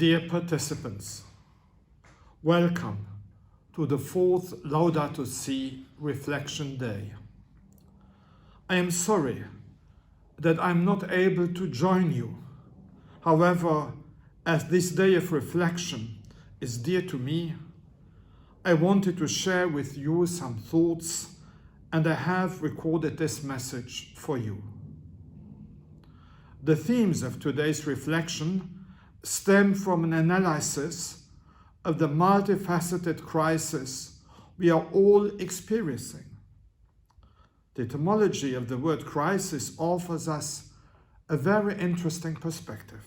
Dear participants, welcome to the fourth Laudato Si Reflection Day. I am sorry that I'm not able to join you. However, as this day of reflection is dear to me, I wanted to share with you some thoughts, and I have recorded this message for you. The themes of today's reflection stem from an analysis of the multifaceted crisis we are all experiencing. The etymology of the word crisis offers us a very interesting perspective.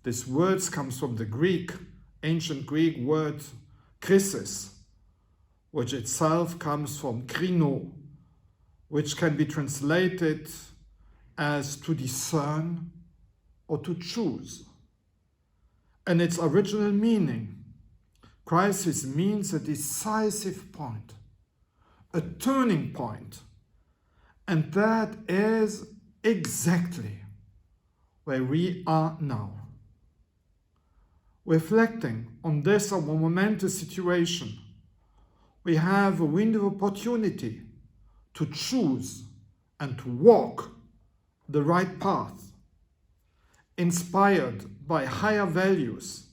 This word comes from the ancient Greek word krisis, which itself comes from krino, which can be translated as to discern or to choose. And its original meaning, crisis means a decisive point, a turning point, and that is exactly where we are now. Reflecting on this our momentous situation, we have a window of opportunity to choose and to walk the right path, inspired by higher values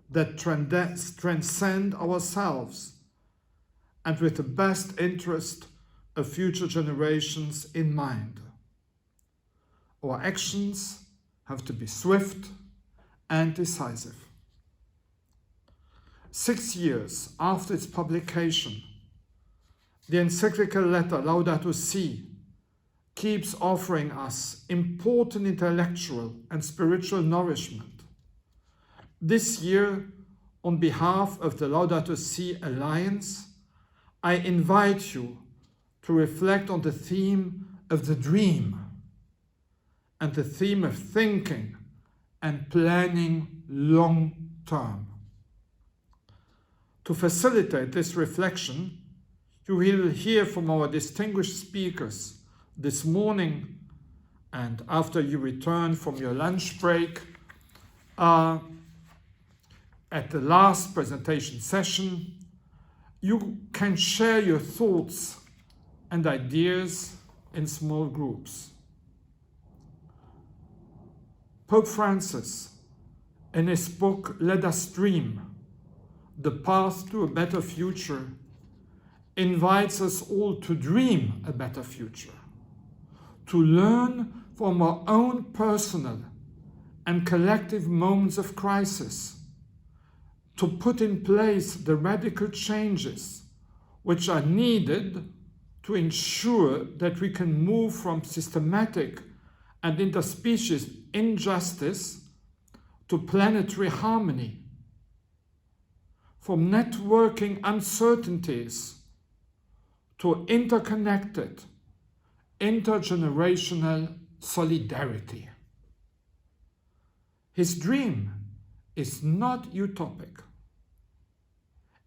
that transcend ourselves and with the best interest of future generations in mind. Our actions have to be swift and decisive. 6 years after its publication, the encyclical letter Laudato Si keeps offering us important intellectual and spiritual nourishment. This year, on behalf of the Laudato Si Alliance, I invite you to reflect on the theme of the dream and the theme of thinking and planning long term. To facilitate this reflection, you will hear from our distinguished speakers this morning, and after you return from your lunch break, at the last presentation session, you can share your thoughts and ideas in small groups. Pope Francis, in his book Let Us Dream, The Path to a Better Future, invites us all to dream a better future, to learn from our own personal and collective moments of crisis, to put in place the radical changes which are needed to ensure that we can move from systematic and interspecies injustice to planetary harmony, from networking uncertainties to interconnected, intergenerational solidarity. His dream is not utopic.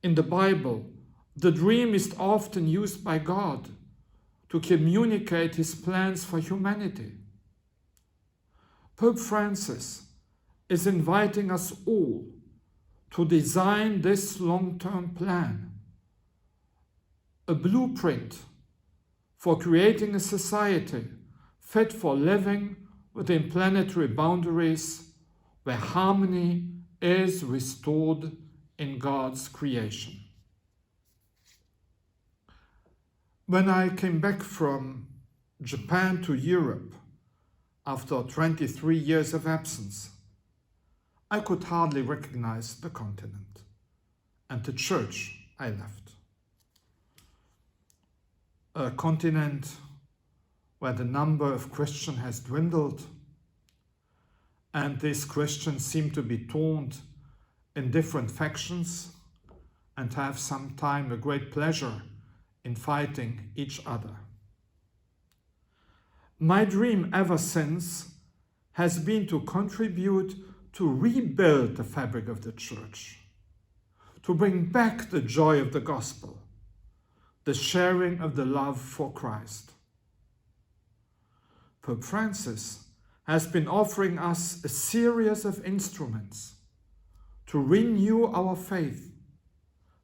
In the Bible, the dream is often used by God to communicate his plans for humanity. Pope Francis is inviting us all to design this long-term plan, a blueprint for creating a society fit for living within planetary boundaries where harmony is restored in God's creation. When I came back from Japan to Europe after 23 years of absence, I could hardly recognize the continent and the church I left. A continent where the number of Christians has dwindled, and these Christians seem to be torn in different factions and have sometimes a great pleasure in fighting each other. My dream ever since has been to contribute to rebuild the fabric of the church, to bring back the joy of the gospel, the sharing of the love for Christ. Pope Francis has been offering us a series of instruments to renew our faith,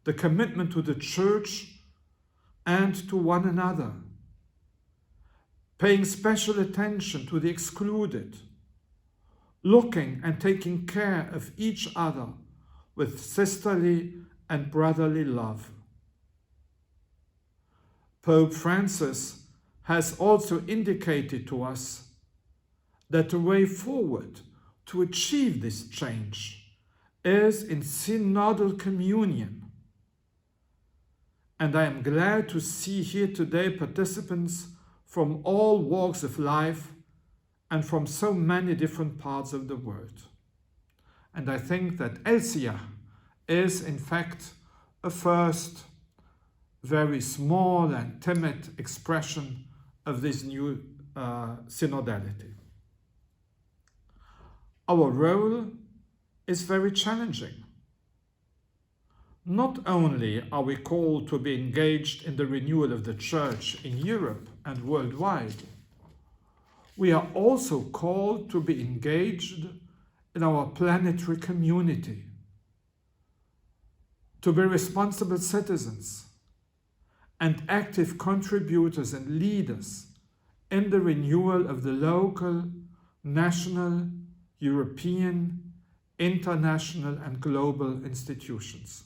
the commitment to the Church and to one another, paying special attention to the excluded, looking and taking care of each other with sisterly and brotherly love. Pope Francis has also indicated to us that the way forward to achieve this change is in synodal communion. And I am glad to see here today participants from all walks of life and from so many different parts of the world. And I think that ELSi'A is in fact a first very small and timid expression of this new synodality. Our role is very challenging. Not only are we called to be engaged in the renewal of the Church in Europe and worldwide, we are also called to be engaged in our planetary community, to be responsible citizens and active contributors and leaders in the renewal of the local, national, European, international, and global institutions.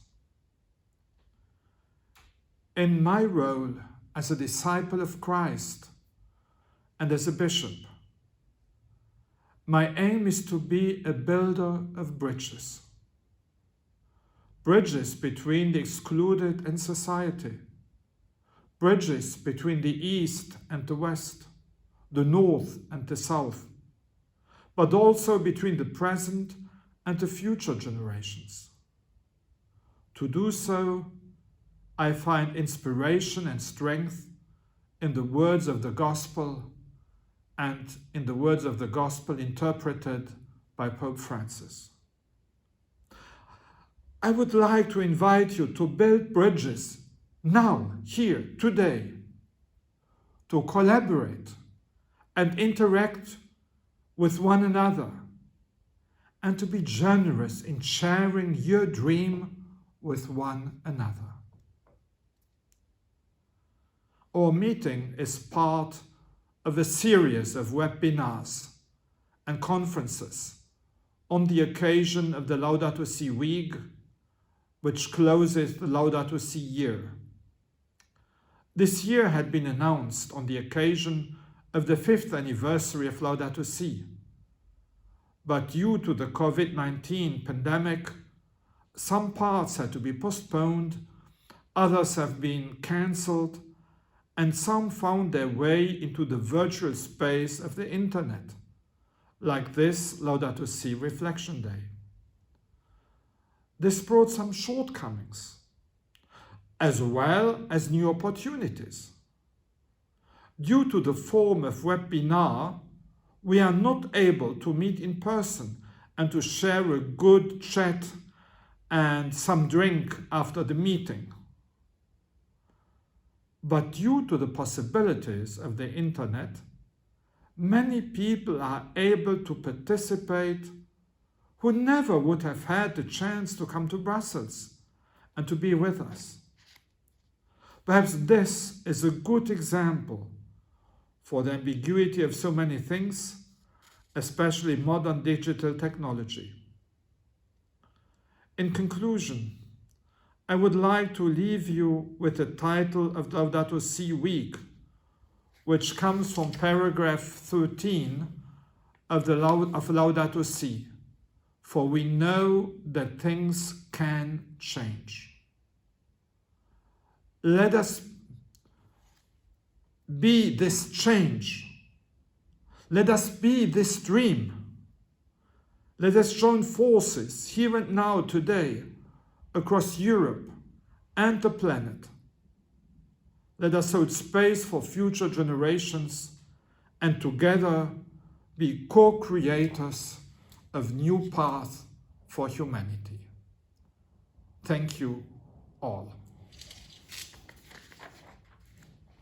In my role as a disciple of Christ and as a bishop, my aim is to be a builder of bridges. Bridges between the excluded and society. Bridges between the East and the West, the North and the South, but also between the present and the future generations. To do so, I find inspiration and strength in the words of the Gospel and in the words of the Gospel interpreted by Pope Francis. I would like to invite you to build bridges now, here, today, to collaborate and interact with one another, and to be generous in sharing your dream with one another. Our meeting is part of a series of webinars and conferences on the occasion of the Laudato Si week, which closes the Laudato Si year. This year had been announced on the occasion of the 5th anniversary of Laudato Si, but due to the COVID-19 pandemic, some parts had to be postponed, others have been cancelled, and some found their way into the virtual space of the internet, like this Laudato Si Reflection Day. This brought some shortcomings, as well as new opportunities. Due to the form of webinar, we are not able to meet in person and to share a good chat and some drink after the meeting. But due to the possibilities of the internet, many people are able to participate who never would have had the chance to come to Brussels and to be with us. Perhaps this is a good example for the ambiguity of so many things, especially modern digital technology. In conclusion, I would like to leave you with the title of Laudato Si Week, which comes from paragraph 13 of Laudato Si, for we know that things can change. Let us be this change. Let us be this dream. Let us join forces here and now today across Europe and the planet. Let us hold space for future generations and together be co-creators of new paths for humanity. Thank you all.